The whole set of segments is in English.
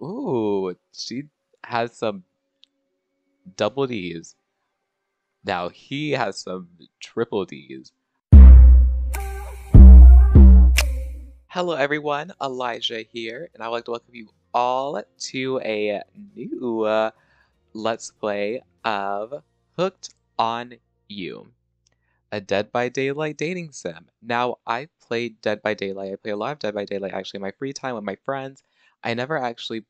Ooh, she has some double D's. Now he has some triple D's. Hello everyone, Elijah here, and I would like to welcome you all to a new Let's Play of Hooked on You, a Dead by Daylight dating sim. Now, I played Dead by Daylight. I play a lot of Dead by Daylight actually in my free time with my friends. I never actually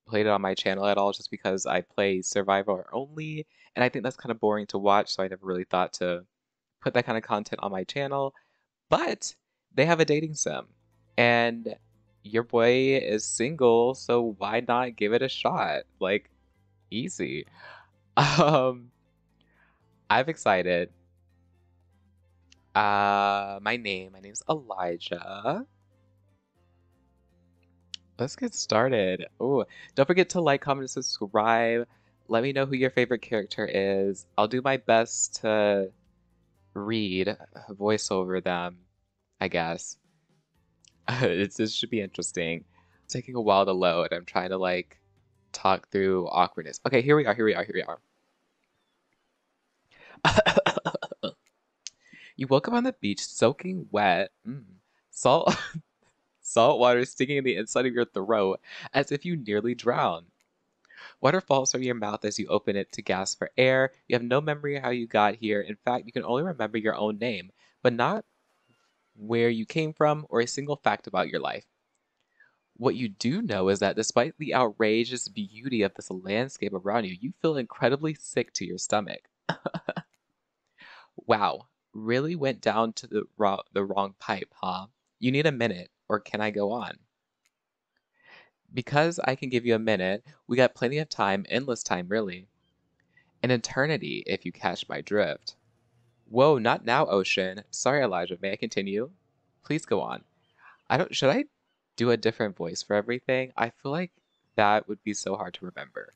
played it on my channel at all just because I play Survivor only, and I think that's kind of boring to watch, so I never really thought to put that kind of content on my channel. But they have a dating sim, and your boy is single, so why not give it a shot? Like, easy. Um, I'm excited. My name's Elijah. Let's get started. Oh, don't forget to like, comment, and subscribe. Let me know who your favorite character is. I'll do my best to read, voice over them, I guess. This should be interesting. It's taking a while to load. I'm trying to like talk through awkwardness. Okay, here we are. You woke up on the beach soaking wet. Salt salt water stinging in the inside of your throat as if you nearly drowned. Water falls from your mouth as you open it to gasp for air. You have no memory of how you got here. In fact, you can only remember your own name, but not where you came from or a single fact about your life. What you do know is that despite the outrageous beauty of this landscape around you, you feel incredibly sick to your stomach. Wow, really went down to the wrong pipe, huh? You need a minute, or can I go on? Because I can give you a minute, we got plenty of time, endless time, really. An eternity, if you catch my drift. Whoa, not now, Ocean. Sorry, Elijah, may I continue? Please go on. Should I do a different voice for everything? I feel like that would be so hard to remember.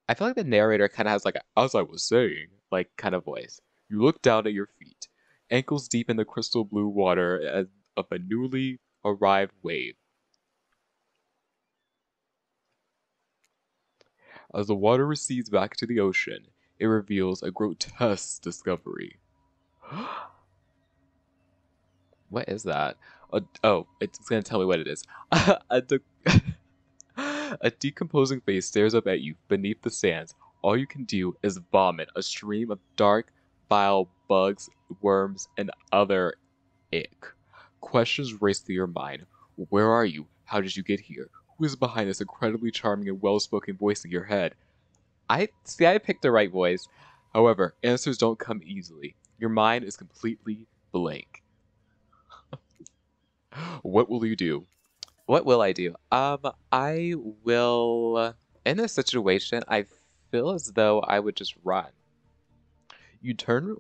I feel like the narrator kind of has like, as I was saying, like kind of voice. You look down at your feet, ankles deep in the crystal blue water of a newly arrived wave. As the water recedes back to the ocean, it reveals a grotesque discovery. What is that? Oh, it's gonna tell me what it is. a, de a decomposing face stares up at you beneath the sands. All you can do is vomit a stream of dark, vile bugs, worms, and other ick. Questions race through your mind. Where are you? How did you get here? Who is behind this incredibly charming and well-spoken voice in your head? I picked the right voice. However, answers don't come easily. Your mind is completely blank. What will you do? What will I do? I will. In this situation, I feel as though I would just run. You turn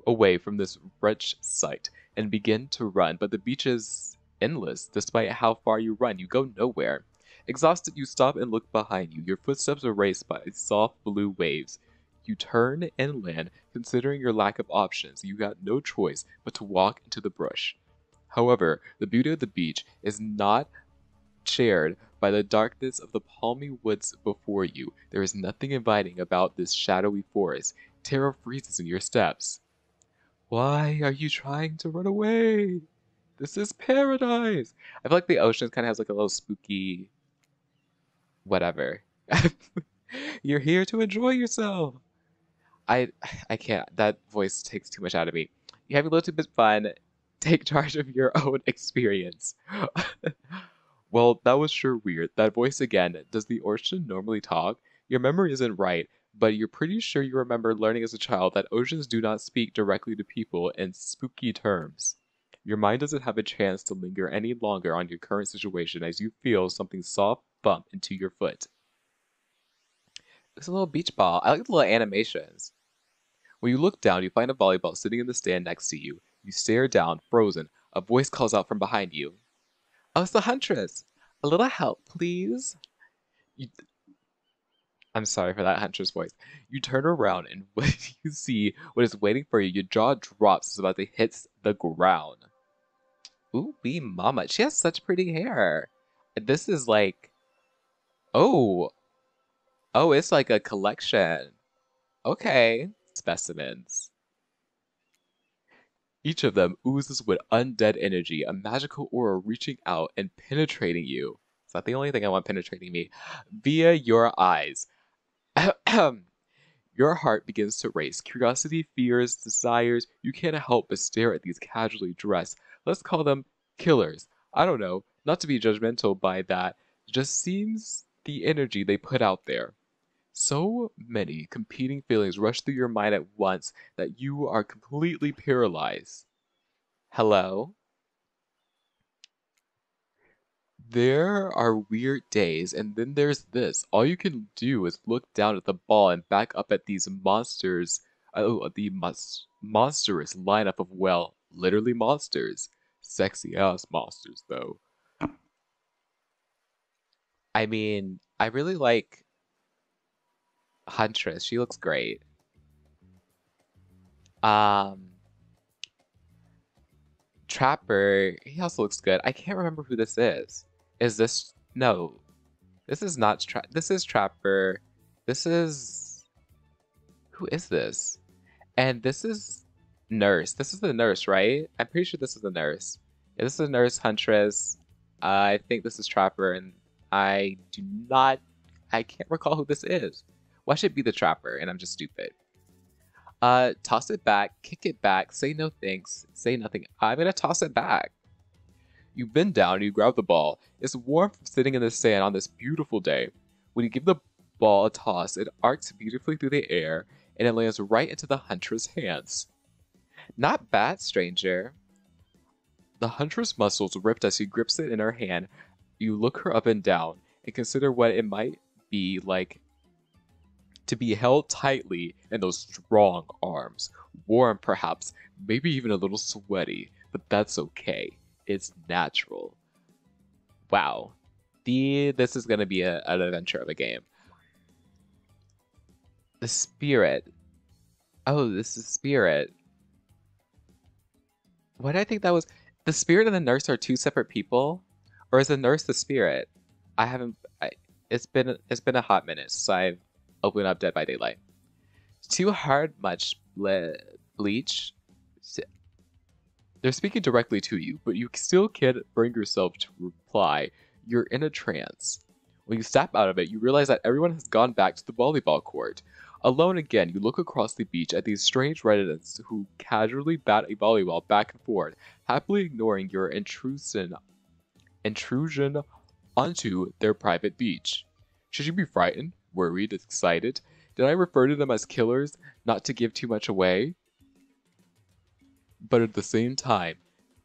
away from this wretched sight and begin to run, but the beach is endless. Despite how far you run, you go nowhere. Exhausted, you stop and look behind you. Your footsteps are erased by soft blue waves. You turn inland, considering your lack of options. You got no choice but to walk into the brush. However, the beauty of the beach is not shared by the darkness of the palmy woods before you. There is nothing inviting about this shadowy forest. Terror freezes in your steps. Why are you trying to run away? This is paradise. I feel like the ocean kind of has like a little spooky whatever. You're here to enjoy yourself. I I can't. That voice takes too much out of me. You have a little too much fun. Take charge of your own experience. Well, that was sure weird. That voice again. Does the ocean normally talk? Your memory isn't right, but you're pretty sure you remember learning as a child that oceans do not speak directly to people in spooky terms. Your mind doesn't have a chance to linger any longer on your current situation as you feel something soft bump into your foot. It's a little beach ball. I like the little animations. When you look down, you find a volleyball sitting in the stand next to you. You stare down, frozen. A voice calls out from behind you. Oh, it's the Huntress! A little help, please? You, I'm sorry for that Huntress voice. You turn around, and when you see what is waiting for you, your jaw drops. It's about to hit the ground. Ooh, wee mama. She has such pretty hair. This is like, oh, oh, it's like a collection. Okay. Specimens. Each of them oozes with undead energy, a magical aura reaching out and penetrating you. It's not the only thing I want penetrating me. Via your eyes. Your heart begins to race. Curiosity, fears, desires. You can't help but stare at these casually dressed, let's call them killers. I don't know, not to be judgmental by that, just seems the energy they put out there. So many competing feelings rush through your mind at once that you are completely paralyzed. Hello? There are weird days, and then there's this. All you can do is look down at the ball and back up at these monsters. Oh, the monstrous lineup of, well, literally monsters. Sexy ass monsters, though. I mean, I really like Huntress. She looks great. Um, Trapper, he also looks good. I can't remember who this is. Is this? No, this is not this is Trapper. This is, who is this? And this is Nurse. This is the nurse, right? I'm pretty sure this is the nurse. Yeah, this is Nurse Huntress. I think this is Trapper, and I do not. I can't recall who this is. Why should it be the Trapper? And I'm just stupid. Toss it back, kick it back, say no thanks, say nothing. I'm gonna toss it back. You bend down, you grab the ball. It's warm from sitting in the sand on this beautiful day. When you give the ball a toss, it arcs beautifully through the air, and it lands right into the huntress' hands. Not bad, stranger. The huntress' muscles ripped as she grips it in her hand. You look her up and down, and consider what it might be like to be held tightly in those strong arms. Warm, perhaps, maybe even a little sweaty, but that's okay. It's natural. Wow. This is going to be an adventure of a game. The spirit. Oh, this is spirit. What did I think that was? The spirit and the nurse are two separate people? Or is the nurse the spirit? I haven't... it's been a hot minute since I've opened up Dead by Daylight. Too hard much bleach? They're speaking directly to you, but you still can't bring yourself to reply. You're in a trance. When you snap out of it, you realize that everyone has gone back to the volleyball court. Alone again, you look across the beach at these strange residents who casually bat a volleyball back and forth, happily ignoring your intrusion onto their private beach. Should you be frightened, worried, excited? Did I refer to them as killers, not to give too much away? But at the same time,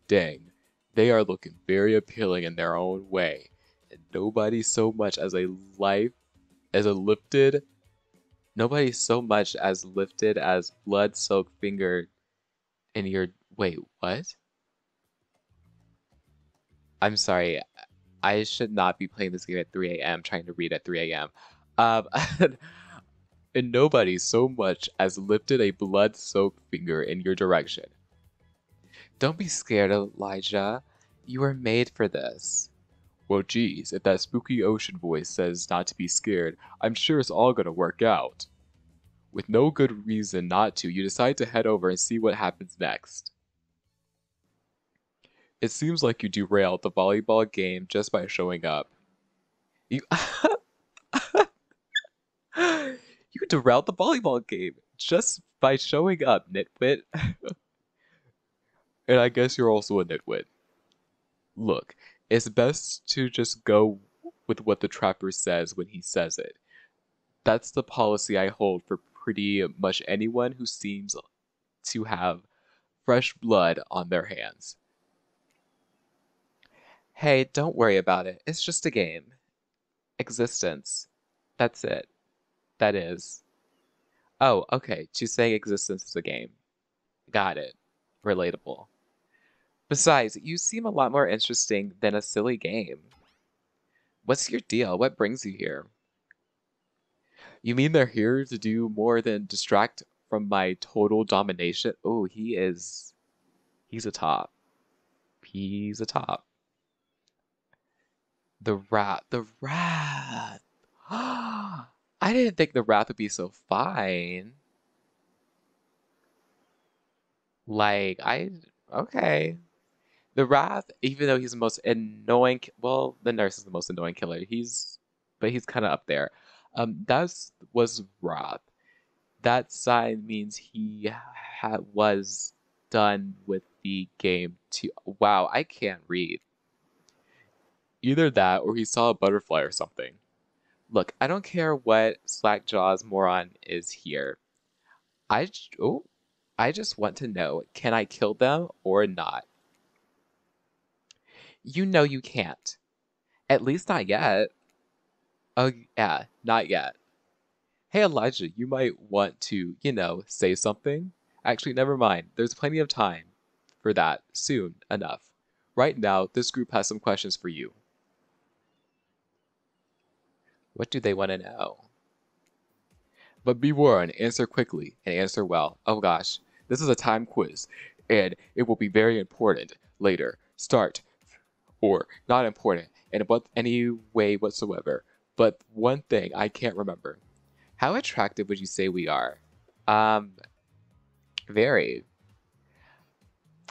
dang, they are looking very appealing in their own way. And nobody so much as nobody so much as lifted as blood-soaked finger in your, wait, what? I'm sorry, I should not be playing this game at 3 a.m. trying to read at 3 a.m. Um, and nobody so much as lifted a blood-soaked finger in your direction. Don't be scared, Elijah. You were made for this. Well, geez, if that spooky ocean voice says not to be scared, I'm sure it's all gonna work out. With no good reason not to, you decide to head over and see what happens next. It seems like you derailed the volleyball game just by showing up. You You derailed the volleyball game just by showing up, nitwit. And I guess you're also a nitwit. Look, it's best to just go with what the trapper says when he says it. That's the policy I hold for pretty much anyone who seems to have fresh blood on their hands. Hey, don't worry about it. It's just a game. Existence. That's it. That is. Oh, okay. She's saying existence is a game. Got it. Relatable. Besides, you seem a lot more interesting than a silly game. What's your deal? What brings you here? You mean they're here to do more than distract from my total domination? Oh, he's a top. He's a top. The rat. The rat. I didn't think the rat would be so fine. Like, okay. The Wrath, even though he's the most annoying, well, the nurse is the most annoying killer. But he's kind of up there. Was Wrath. That sign means he was done with the game too. Wow, I can't read. Either that or he saw a butterfly or something. Look, I don't care what Slackjaw's moron is here. Oh, I just want to know, can I kill them or not? You know you can't. At least not yet. Oh, yeah, not yet. Hey, Elijah, you might want to, say something. Actually, never mind. There's plenty of time for that soon enough. Right now, this group has some questions for you. What do they want to know? But be warned, answer quickly and answer well. Oh gosh, this is a time quiz, and it will be very important later. Start. Or not important in any way whatsoever. But one thing I can't remember. How attractive would you say we are? Very.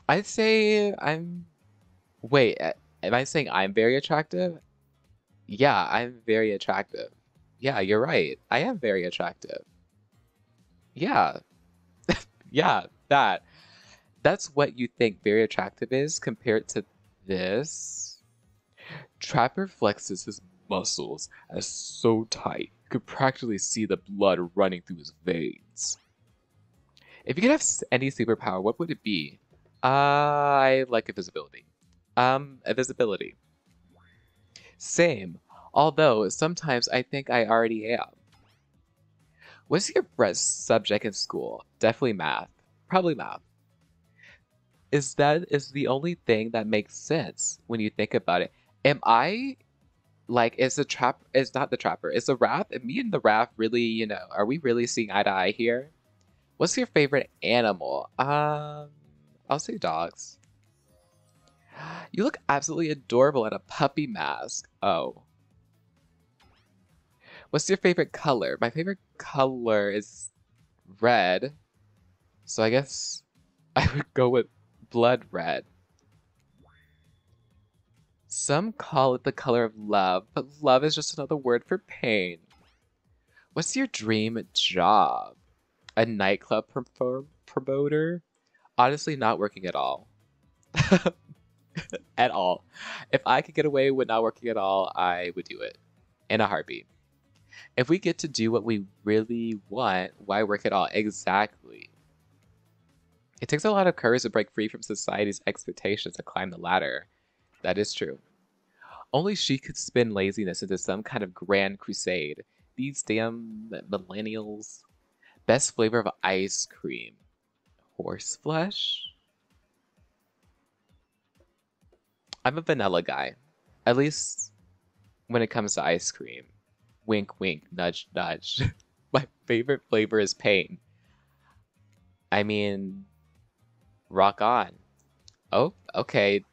I'd say I'm... Wait, am I saying I'm very attractive? Yeah, I'm very attractive. Yeah, you're right. I am very attractive. Yeah. Yeah, that. That's what you think very attractive is compared to this. Trapper flexes his muscles as so tight you could practically see the blood running through his veins. If you could have any superpower, what would it be? I like invisibility. Invisibility. Same. Although, sometimes I think I already am. What's your best subject in school? Definitely math. Probably math. Is the only thing that makes sense when you think about it. Am I like is not the trapper, is the Wrath, and me and the Wrath really, are we really seeing eye to eye here? What's your favorite animal? I'll say dogs. You look absolutely adorable in a puppy mask. Oh. What's your favorite color? My favorite color is red. So I guess I would go with blood red. Some call it the color of love, but love is just another word for pain. What's your dream job? A nightclub promoter? Honestly, not working at all. At all. If I could get away with not working at all, I would do it. In a heartbeat. If we get to do what we really want, why work at all? Exactly. It takes a lot of courage to break free from society's expectations to climb the ladder. That is true. Only she could spin laziness into some kind of grand crusade. These damn millennials. Best flavor of ice cream. Horseflesh? I'm a vanilla guy. At least when it comes to ice cream. Wink, wink, nudge, nudge. My favorite flavor is pain. I mean, rock on. Oh, okay.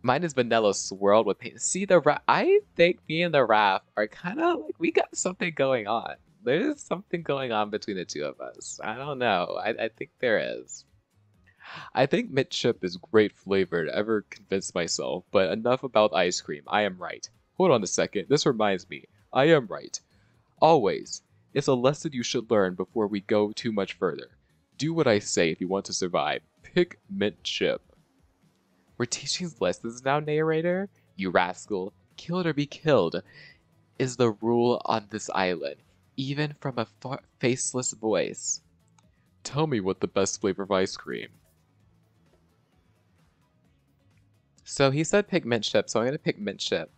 Mine is vanilla swirled with pain. See, I think me and the Raph are kind of like, we got something going on. There's something going on between the two of us. I don't know. I think there is. I think mint chip is great flavor to ever convince myself, but enough about ice cream. I am right. Hold on a second. This reminds me. I am right. Always. It's a lesson you should learn before we go too much further. Do what I say if you want to survive. Pick mint chip. We're teaching lessons now, narrator? You rascal. Killed or be killed is the rule on this island, even from a faceless voice. Tell me what the best flavor of ice cream. So he said pick mint chip, so I'm gonna pick mint chip.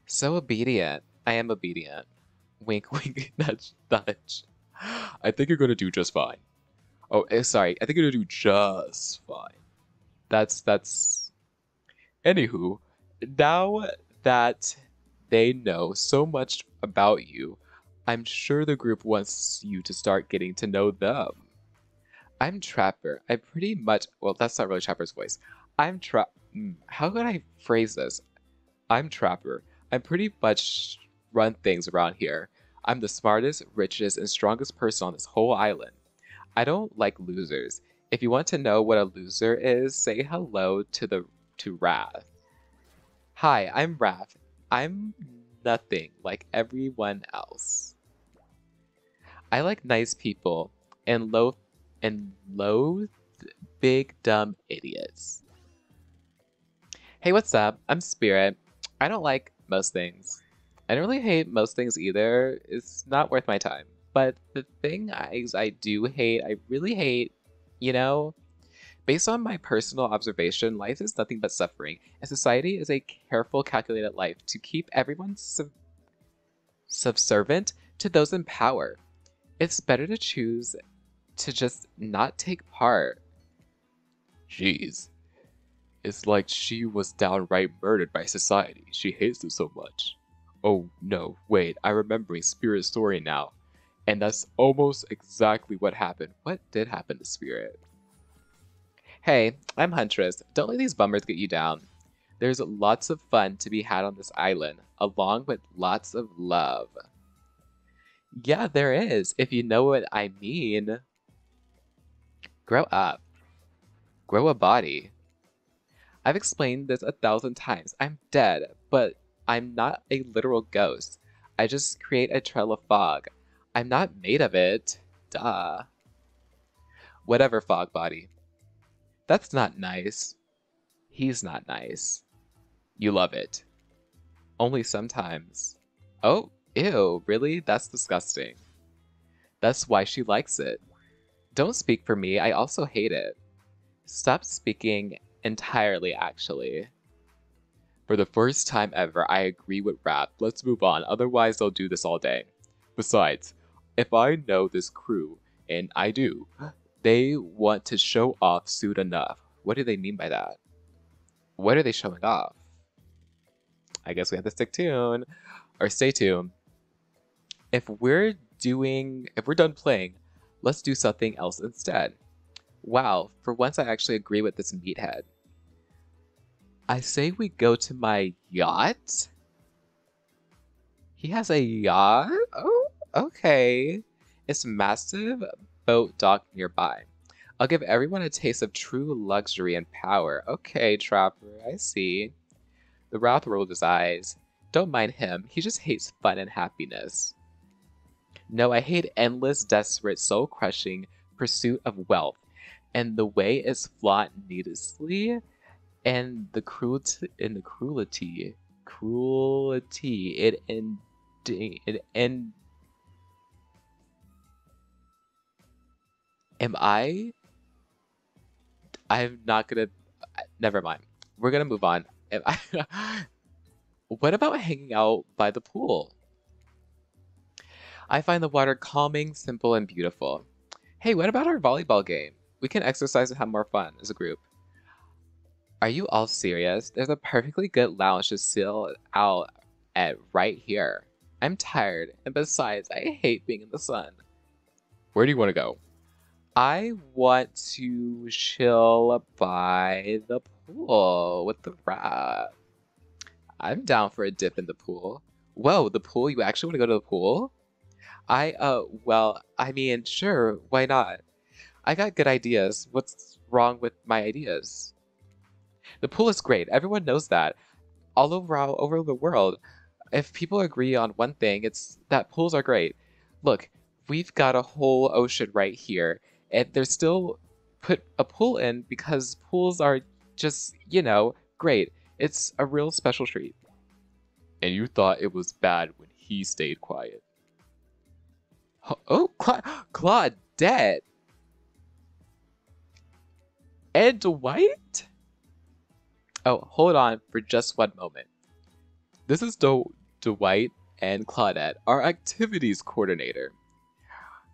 So obedient. I am obedient. Wink, wink, nudge, nudge. I think you're gonna do just fine. Oh, sorry. I think you're gonna do just fine. That's... Anywho, now that they know so much about you, I'm sure the group wants you to start getting to know them. I'm Trapper. I pretty much, well, that's not really Trapper's voice. How could I phrase this? I'm Trapper. I pretty much run things around here. I'm the smartest, richest, and strongest person on this whole island. I don't like losers. If you want to know what a loser is, say hello to Wrath. Hi, I'm Wrath. I'm nothing like everyone else. I like nice people and loathe big dumb idiots. Hey, what's up? I'm Spirit. I don't like most things. I don't really hate most things either. It's not worth my time. But the thing I do hate, I really hate, you know, based on my personal observation, life is nothing but suffering, and society is a careful, calculated life to keep everyone subservient to those in power. It's better to choose to just not take part. Jeez. It's like she was downright murdered by society. She hates it so much. Oh no, wait, I'm remembering Spirit's story now. And that's almost exactly what happened. What did happen to Spirit? Hey, I'm Huntress. Don't let these bummers get you down. There's lots of fun to be had on this island, along with lots of love. Yeah, there is, if you know what I mean. Grow up. Grow a body. I've explained this 1,000 times. I'm dead, but I'm not a literal ghost. I just create a trail of fog. I'm not made of it. Duh. Whatever, fog body. That's not nice. He's not nice. You love it. Only sometimes. Oh, ew, really? That's disgusting. That's why she likes it. Don't speak for me, I also hate it. Stop speaking entirely, actually. For the first time ever, I agree with Rap. Let's move on, otherwise they'll do this all day. Besides, if I know this crew, and I do, they want to show off soon enough. What do they mean by that? What are they showing off? I guess we have to stay tuned. If we're done playing, let's do something else instead. Wow, for once I actually agree with this meathead. I say we go to my yacht? He has a yacht? Oh, okay. It's massive boat dock nearby. I'll give everyone a taste of true luxury and power. Okay, Trapper, I see. The Wrath rolled his eyes. Don't mind him, he just hates fun and happiness. No, I hate endless, desperate, soul-crushing pursuit of wealth, and the way it's flaunt needlessly, and the cruelty, am I'm not gonna, never mind. We're gonna move on. What about hanging out by the pool? I find the water calming, simple, and beautiful. Hey, what about our volleyball game? We can exercise and have more fun as a group. Are you all serious? There's a perfectly good lounge to chill out at right here. I'm tired, and besides, I hate being in the sun. Where do you want to go? I want to chill by the pool with the rat. I'm down for a dip in the pool. Whoa, the pool? You actually want to go to the pool? Well, I mean, sure, why not? I got good ideas. What's wrong with my ideas? The pool is great. Everyone knows that. All over the world. If people agree on one thing, it's that pools are great. Look, we've got a whole ocean right here, and they're still put a pool in because pools are just, great. It's a real special treat. And you thought it was bad when he stayed quiet. Oh, Claudette! And Dwight? Oh, hold on for just one moment. This is Dwight and Claudette, our activities coordinator.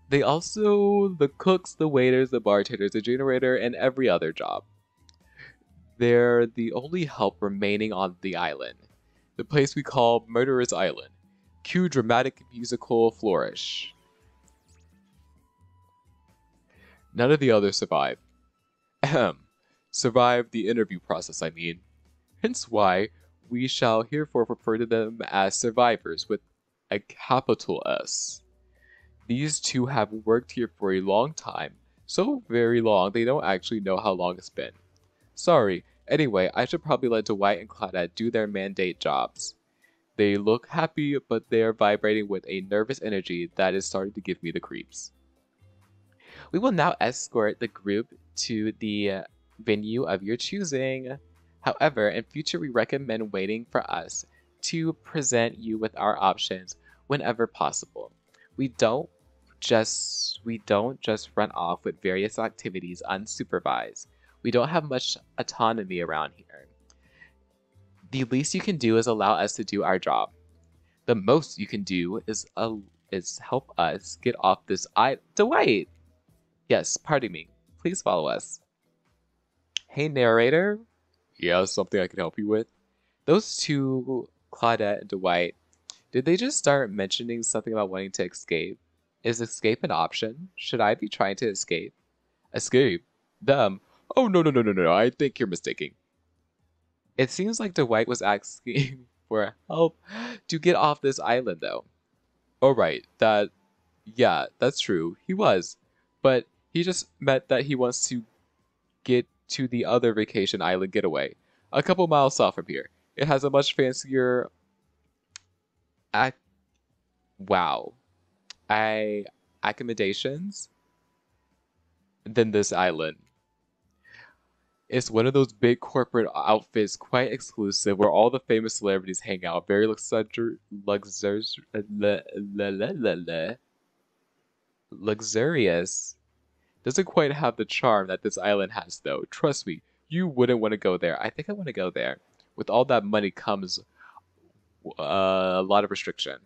They also the cooks, the waiters, the bartenders, the generator, and every other job. They're the only help remaining on the island, the place we call Murderer's Island. Cue dramatic musical flourish. None of the others survive. Ahem. Survive the interview process, I mean. Hence why we shall herefore refer to them as survivors with a capital S. These two have worked here for a long time, so very long they don't actually know how long it's been. Sorry, anyway, I should probably let Dwight and Claudette do their mandate jobs. They look happy, but they are vibrating with a nervous energy that is starting to give me the creeps. We will now escort the group to the venue of your choosing. However, in future we recommend waiting for us to present you with our options whenever possible. We don't just run off with various activities unsupervised. We don't have much autonomy around here. The least you can do is allow us to do our job. The most you can do is help us get off this Dwight! Yes, pardon me. Please follow us. Hey, narrator. Yeah, something I can help you with? Those two, Claudette and Dwight, did they just start mentioning something about wanting to escape? Is escape an option? Should I be trying to escape? Escape? Them? Oh, no. I think you're mistaken. It seems like Dwight was asking for help to get off this island, though. Oh, right. Yeah, that's true. He was. But he just meant that he wants to get to the other vacation island getaway, a couple miles south from here. It has a much fancier wow. Accommodations than this island. It's one of those big corporate outfits, quite exclusive, where all the famous celebrities hang out. Very luxurious. Doesn't quite have the charm that this island has, though. Trust me, you wouldn't want to go there. I think I want to go there. With all that money comes a lot of restriction.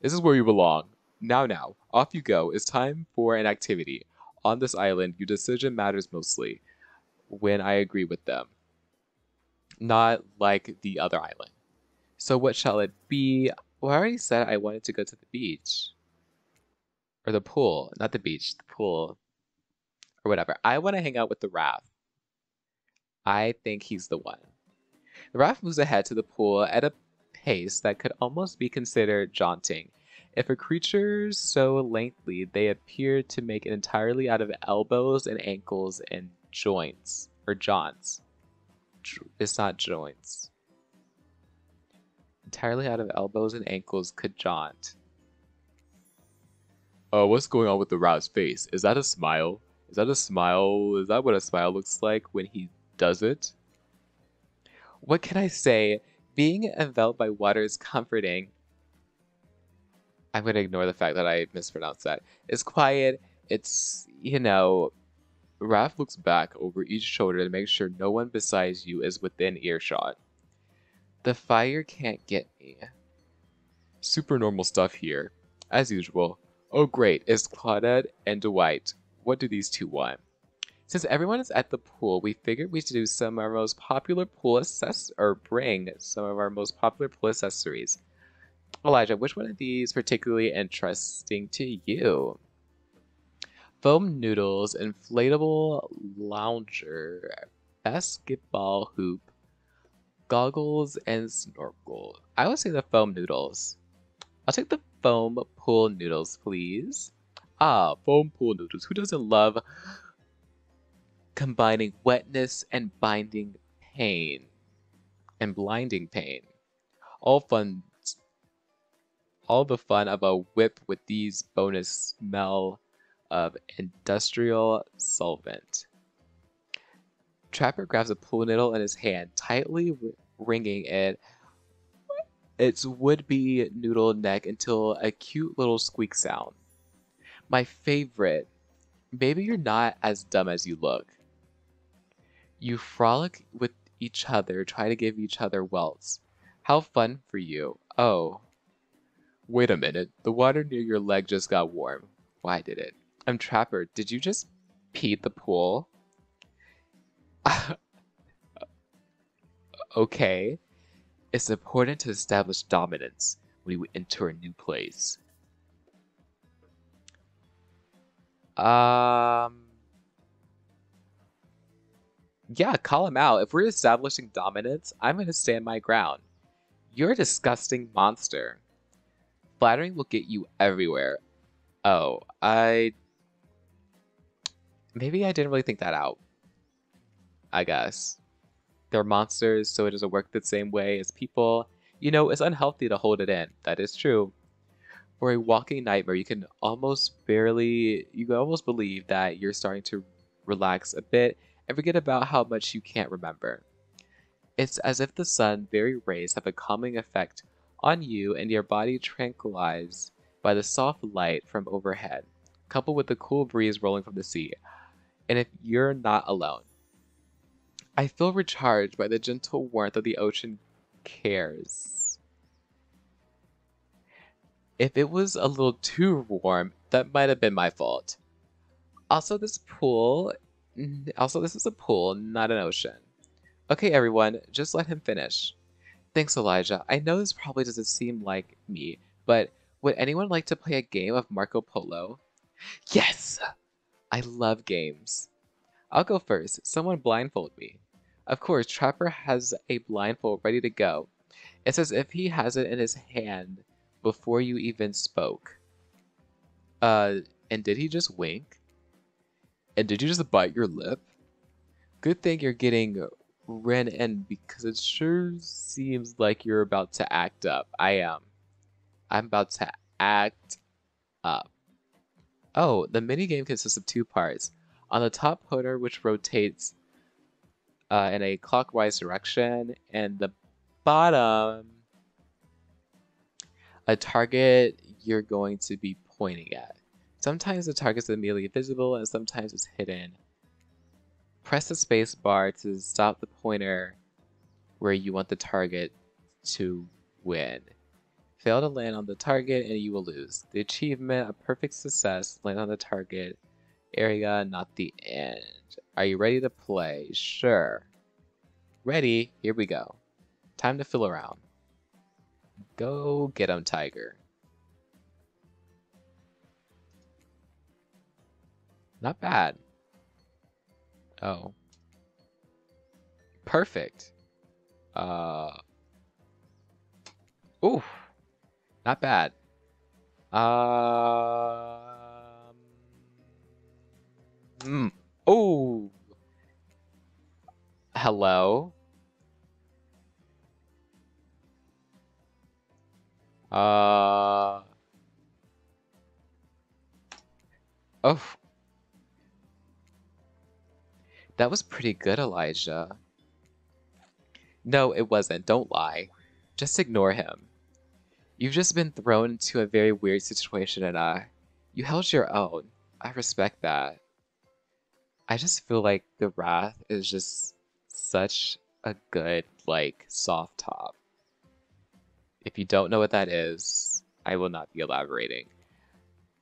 This is where you belong. Now, off you go. It's time for an activity. On this island, your decision matters mostly when I agree with them. Not like the other island. So what shall it be? Well, I already said I wanted to go to the beach. Or the pool. Not the beach, the pool. Or whatever. I want to hang out with the Wraith. I think he's the one. The Wraith moves ahead to the pool at a pace that could almost be considered jaunting. If a creature so lengthy, they appear to make it entirely out of elbows and ankles and joints. Or jaunts. It's not joints. Entirely out of elbows and ankles could jaunt. Oh, what's going on with the Wraith's face? Is that a smile? Is that a smile? Is that what a smile looks like when he does it? What can I say? Being enveloped by water is comforting. I'm going to ignore the fact that I mispronounced that. It's quiet. It's, Raph looks back over each shoulder to make sure no one besides you is within earshot. The fire can't get me. Super normal stuff here. As usual. Oh great, it's Claudette and Dwight. What do these two want? Since everyone is at the pool, we figured we should do some of our most popular pool bring some of our most popular pool accessories. Elijah, which one of these particularly interesting to you? Foam noodles, inflatable lounger, basketball hoop, goggles, and snorkel. I would say the foam noodles. I'll take the foam pool noodles, please. Ah, foam pool noodles. Who doesn't love combining wetness and blinding pain? All the fun of a whip with these bonus smell of industrial solvent. Trapper grabs a pool noodle in his hand, tightly wringing its would-be noodle neck until a cute little squeak sound. My favorite. Maybe you're not as dumb as you look. You frolic with each other, try to give each other welts. How fun for you. Oh. Wait a minute. The water near your leg just got warm. Why did it? Trapper. Did you just pee the pool? Okay. It's important to establish dominance when you enter a new place. Yeah, call him out. If we're establishing dominance, I'm gonna stand my ground. You're a disgusting monster. Flattering will get you everywhere. Oh, maybe I didn't really think that out, I guess. They're monsters, so it doesn't work the same way as people. You know, it's unhealthy to hold it in. That is true. For a walking nightmare, you can almost believe that you're starting to relax a bit and forget about how much you can't remember. It's as if the sun very rays have a calming effect on you and your body tranquilized by the soft light from overhead, coupled with the cool breeze rolling from the sea. And if you're not alone, I feel recharged by the gentle warmth of the ocean cares. If it was a little too warm, that might have been my fault. Also, this is a pool, not an ocean. Okay, everyone, just let him finish. Thanks, Elijah. I know this probably doesn't seem like me, but would anyone like to play a game of Marco Polo? Yes! I love games. I'll go first. Someone blindfold me. Of course, Trapper has a blindfold ready to go. It's as if he has it in his hand before you even spoke. And did he just wink? And did you just bite your lip? Good thing you're getting ran in because it sure seems like you're about to act up. I am. I'm about to act up. Oh, the minigame consists of two parts. On the top pointer, which rotates in a clockwise direction, and the bottom, a target you're going to be pointing at. Sometimes the target's immediately visible and sometimes it's hidden. Press the space bar to stop the pointer where you want the target to win. Fail to land on the target and you will lose. The achievement, a perfect success, land on the target area, not the end. Are you ready to play? Sure. Ready, here we go. Time to fill around. Go get him, Tiger. Not bad. Oh. Perfect. Ooh. Not bad. Oh. Hello. Oh. That was pretty good, Elijah. No, it wasn't. Don't lie. Just ignore him. You've just been thrown into a very weird situation and you held your own. I respect that. I just feel like the Wrath is just such a good, like, soft top. If you don't know what that is, I will not be elaborating.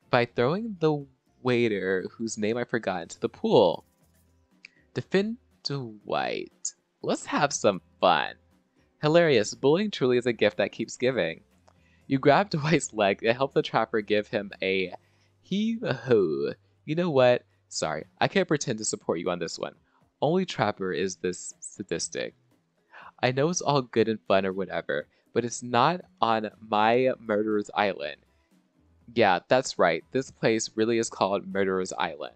By throwing the waiter, whose name I forgot, into the pool. Defend Dwight. Let's have some fun. Hilarious. Bullying truly is a gift that keeps giving. You grab Dwight's leg and help the Trapper give him a heave-ho. You know what? Sorry, I can't pretend to support you on this one. Only Trapper is this sadistic. I know it's all good and fun or whatever, but it's not on my Murderer's Island. Yeah, that's right. This place really is called Murderer's Island.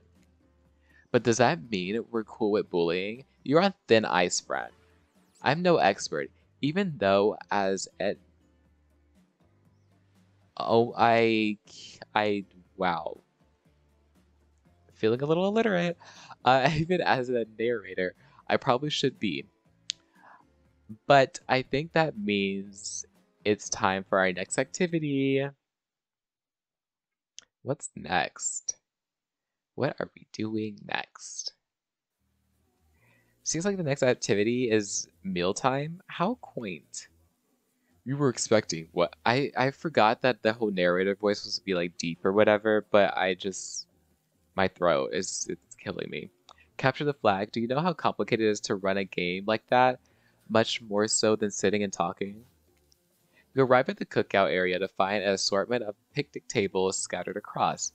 But does that mean we're cool with bullying? You're on thin ice, friend. I'm no expert, even though as an... Oh, wow. Feeling a little illiterate. Even as a narrator, I probably should be. But I think that means it's time for our next activity. What's next? What are we doing next? Seems like the next activity is mealtime. How quaint. You were expecting what? I forgot that the whole narrator voice was to be like deep or whatever, but my throat it's killing me. Capture the flag. Do you know how complicated it is to run a game like that? Much more so than sitting and talking. You arrive at the cookout area to find an assortment of picnic tables scattered across.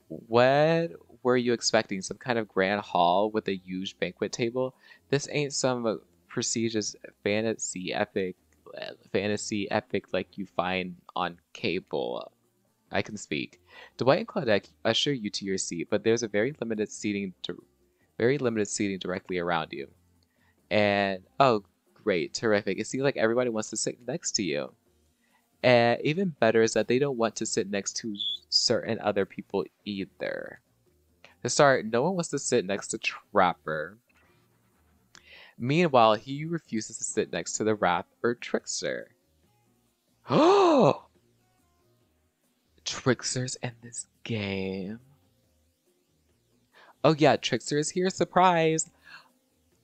What were you expecting? Some kind of grand hall with a huge banquet table? This ain't some prestigious fantasy epic like you find on cable. I can speak. Dwight and Claudette usher you to your seat, but there's a very limited seating directly around you. And oh, great, terrific! It seems like everybody wants to sit next to you. And even better is that they don't want to sit next to certain other people either. To start, no one wants to sit next to Trapper. Meanwhile, he refuses to sit next to the Wrath or Trickster. Oh! Trickster's in this game. Oh yeah, Trickster is here, surprise!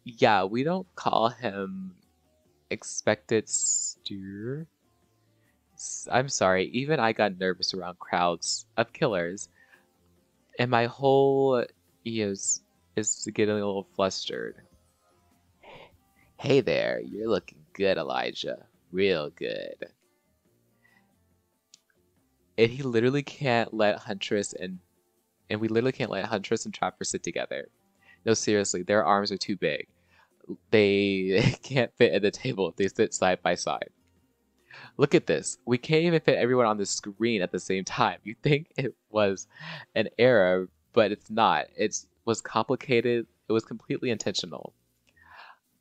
Yeah, we don't call him expected steer. I'm sorry, even I got nervous around crowds of killers. And my whole EOS is getting a little flustered. Hey there, you're looking good, Elijah. Real good. And he literally can't let Huntress and we literally can't let Huntress and Trapper sit together. No, seriously, their arms are too big. They can't fit at the table if they sit side by side. Look at this. We can't even fit everyone on the screen at the same time. You think it was an error, but it's not. It was complicated. It was completely intentional.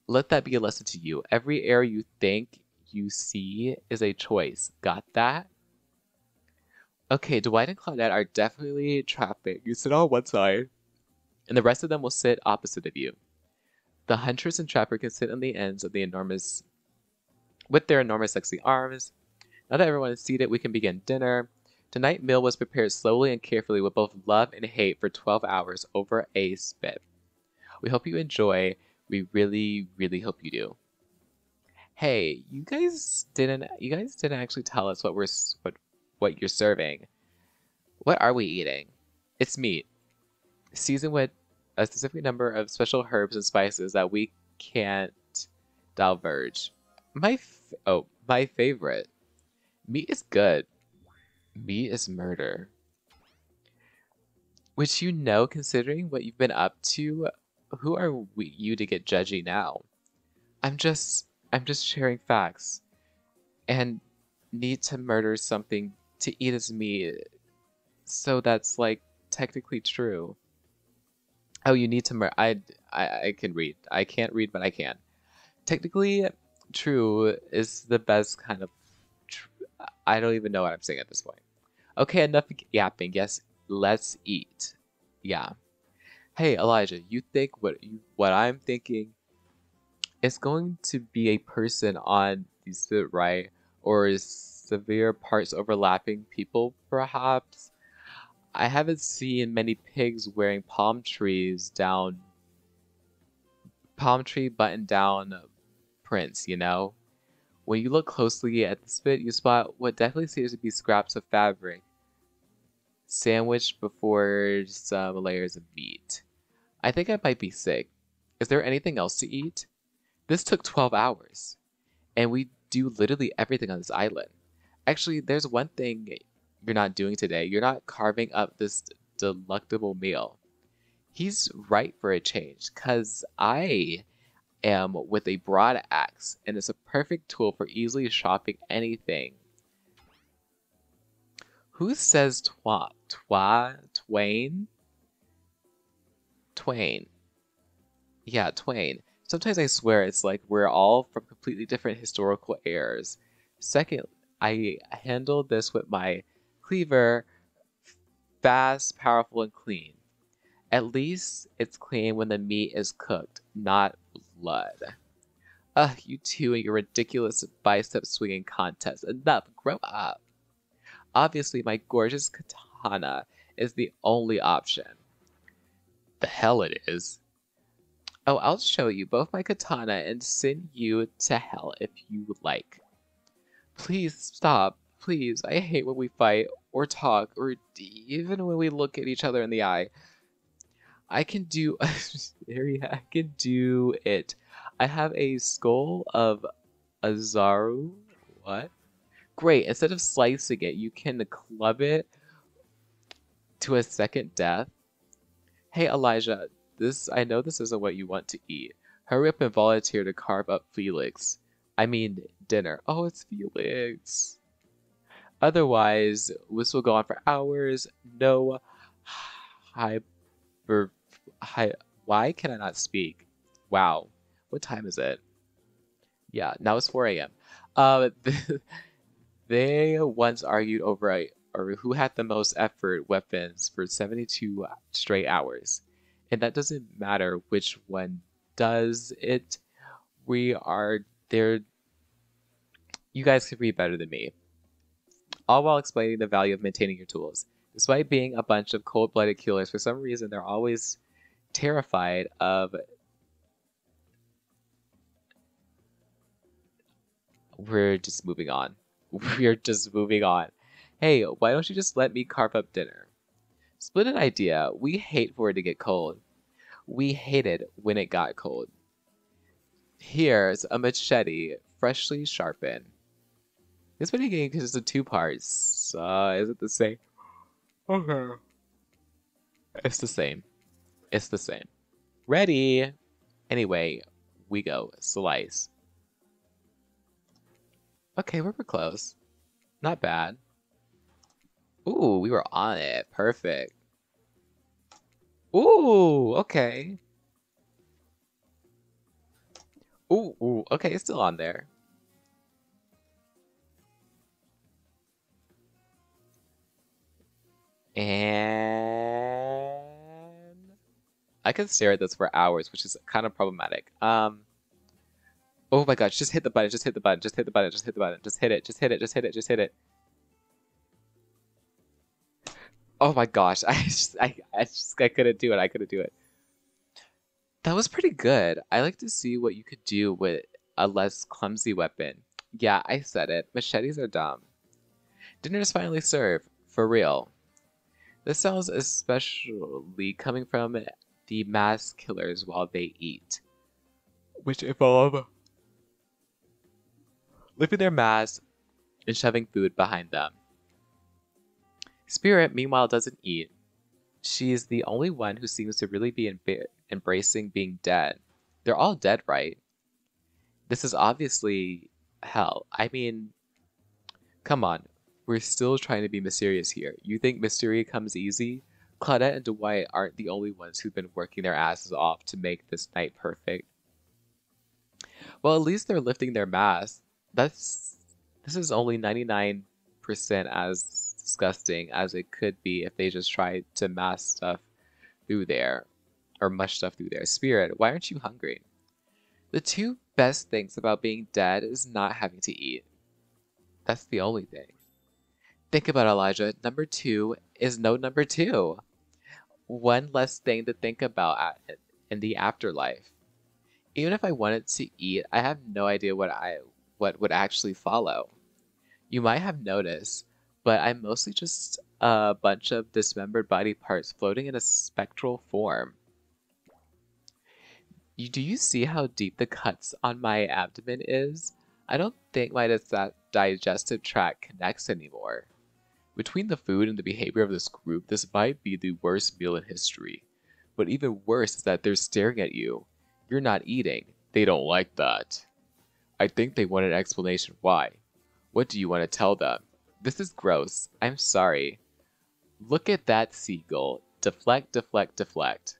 Let that be a lesson to you. Every error you think you see is a choice. Got that? Okay, Dwight and Claudette are definitely trapping. You sit on one side, and the rest of them will sit opposite of you. The Huntress and Trapper can sit on the ends of the enormous with their enormous sexy arms. Now that everyone is seated, we can begin dinner. Tonight's meal was prepared slowly and carefully with both love and hate for 12 hours over a spit. We hope you enjoy. We really, really hope you do. Hey, you guys didn't actually tell us what you're serving. What are we eating? It's meat, seasoned with a specific number of special herbs and spices that we can't divulge. My favorite. Meat is good. Meat is murder. Which considering what you've been up to, who are you to get judgy now? I'm just sharing facts. And need to murder something to eat as meat. So that's like technically true. Oh, you need to murder. I can read. I can't read, but I can. Technically, true is the best kind of. I don't even know what I'm saying at this point. Okay, enough yapping. Yes, let's eat. Yeah. Hey, Elijah, you think what I'm thinking is going to be a person on the spit, right? Or is severe parts overlapping people, perhaps? I haven't seen many pigs wearing palm tree button down prints, you know? When you look closely at the spit, you spot what definitely seems to be scraps of fabric, sandwiched before some layers of meat. I think I might be sick. Is there anything else to eat? This took 12 hours, and we do literally everything on this island. Actually, there's one thing you're not doing today. You're not carving up this delectable meal. He's right for a change, cause I am with a broad axe, and it's a perfect tool for easily chopping anything. Who says Twain? Twain. Yeah, Twain. Sometimes I swear it's like we're all from completely different historical eras. Second, I handled this with my cleaver, fast, powerful, and clean. At least it's clean when the meat is cooked, not blood. Ugh, you two and your ridiculous bicep swinging contest. Enough, grow up. Obviously, my gorgeous katana is the only option. The hell it is. Oh, I'll show you both my katana and send you to hell if you would like. Please stop. Please, I hate when we fight, or talk, or even when we look at each other in the eye. I can do... I can do it. I have a skull of Azaru. What? Great, instead of slicing it, you can club it. To a second death? Hey, Elijah, I know this isn't what you want to eat. Hurry up and volunteer to carve up Felix. I mean, dinner. Oh, it's Felix. Otherwise, this will go on for hours. No hyper... Hi, why can I not speak? Wow. What time is it? Yeah, now it's 4 a.m. They once argued over who had the most effort weapons for 72 straight hours. And that doesn't matter which one does it. We are there. You guys can read better than me. All while explaining the value of maintaining your tools. Despite being a bunch of cold-blooded killers, for some reason they're always terrified of... We're just moving on. We're just moving on. Hey, why don't you just let me carve up dinner? Splendid idea. We hate for it to get cold. We hated when it got cold. Here's a machete, freshly sharpened. This video game consists of 2 parts. Is it the same? Okay. It's the same. It's the same. Ready. Anyway, we go. Slice. Okay, we're close. Not bad. Ooh, we were on it. Perfect. Ooh, okay. Ooh, okay, it's still on there. And I could stare at this for hours, which is kind of problematic. Oh my gosh, just hit the button, just hit the button, just hit the button, just hit the button, just hit it, just hit it, just hit it, just hit it. Oh my gosh, I couldn't do it, I couldn't do it. That was pretty good. I like to see what you could do with a less clumsy weapon. Yeah, I said it. Machetes are dumb. Dinner is finally served. For real. This sounds especially coming from the mass killers while they eat, which involve lifting their masks and shoving food behind them. Spirit, meanwhile, doesn't eat. She is the only one who seems to really be embracing being dead. They're all dead, right? This is obviously hell. I mean, come on. We're still trying to be mysterious here. You think mystery comes easy? Claudette and Dwight aren't the only ones who've been working their asses off to make this night perfect. Well, at least they're lifting their masks. This is only 99% as disgusting as it could be if they just tried to mass stuff through there, or mush stuff through there. Spirit, why aren't you hungry? The 2 best things about being dead is not having to eat. That's the only thing. Think about it, Elijah. Number 2 is no number 2. One less thing to think about in the afterlife. Even if I wanted to eat, I have no idea what would actually follow. You might have noticed, but I'm mostly just a bunch of dismembered body parts floating in a spectral form. Do you see how deep the cuts on my abdomen is? I don't think my digestive tract connects anymore. Between the food and the behavior of this group, this might be the worst meal in history. But even worse is that they're staring at you. You're not eating. They don't like that. I think they want an explanation why. What do you want to tell them? This is gross. I'm sorry. Look at that seagull. Deflect, deflect, deflect.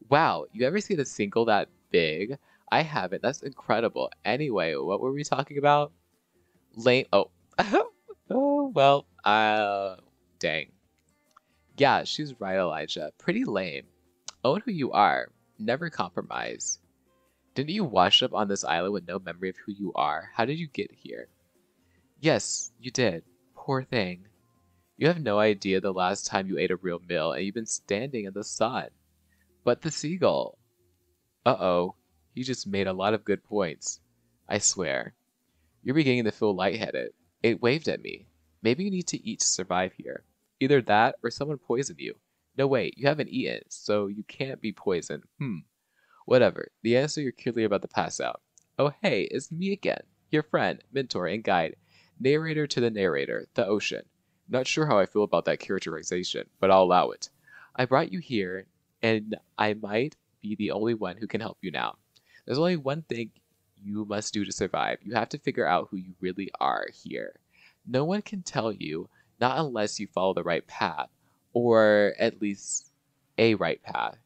Wow, you ever seen a seagull that big? I haven't. That's incredible. Anyway, what were we talking about? Lame. Oh. Oh, well, dang. Yeah, she's right, Elijah. Pretty lame. Own who you are. Never compromise. Didn't you wash up on this island with no memory of who you are? How did you get here? Yes, you did. Poor thing. You have no idea the last time you ate a real meal, and you've been standing in the sun. But the seagull. Uh-oh. You just made a lot of good points. I swear. You're beginning to feel lightheaded. It waved at me. Maybe you need to eat to survive here. Either that, or someone poisoned you. No, wait, you haven't eaten, so you can't be poisoned. Whatever. The answer, you're clearly about to pass out. Oh, hey, it's me again. Your friend, mentor, and guide. Narrator to the narrator, the ocean. Not sure how I feel about that characterization, but I'll allow it. I brought you here, and I might be the only one who can help you now. There's only one thing you must do to survive. You have to figure out who you really are here. No one can tell you, not unless you follow the right path, or at least a right path.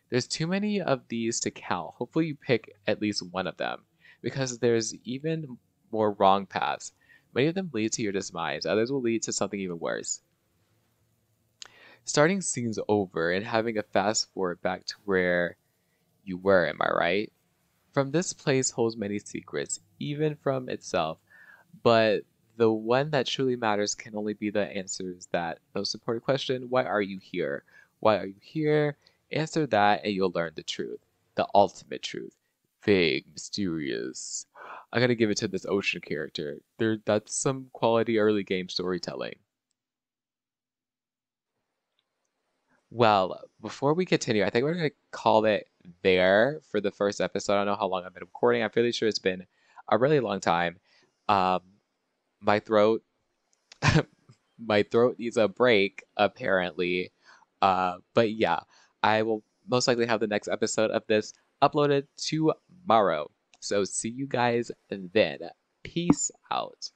There's too many of these to count. Hopefully, you pick at least one of them, because there's even more wrong paths. Many of them lead to your demise, others will lead to something even worse. Starting scenes over and having a fast forward back to where you were, am I right? From this place holds many secrets, even from itself, but the one that truly matters can only be the answers that most important question, why are you here? Why are you here? Answer that and you'll learn the truth. The ultimate truth. Vague, mysterious. I gotta give it to this ocean character. That's some quality early game storytelling. Well, before we continue, I think we're gonna call it there for the first episode. I don't know how long I've been recording. I'm fairly sure it's been a really long time. Um, my throat my throat needs a break, apparently. But yeah, I will most likely have the next episode of this uploaded tomorrow. So see you guys then. Peace out.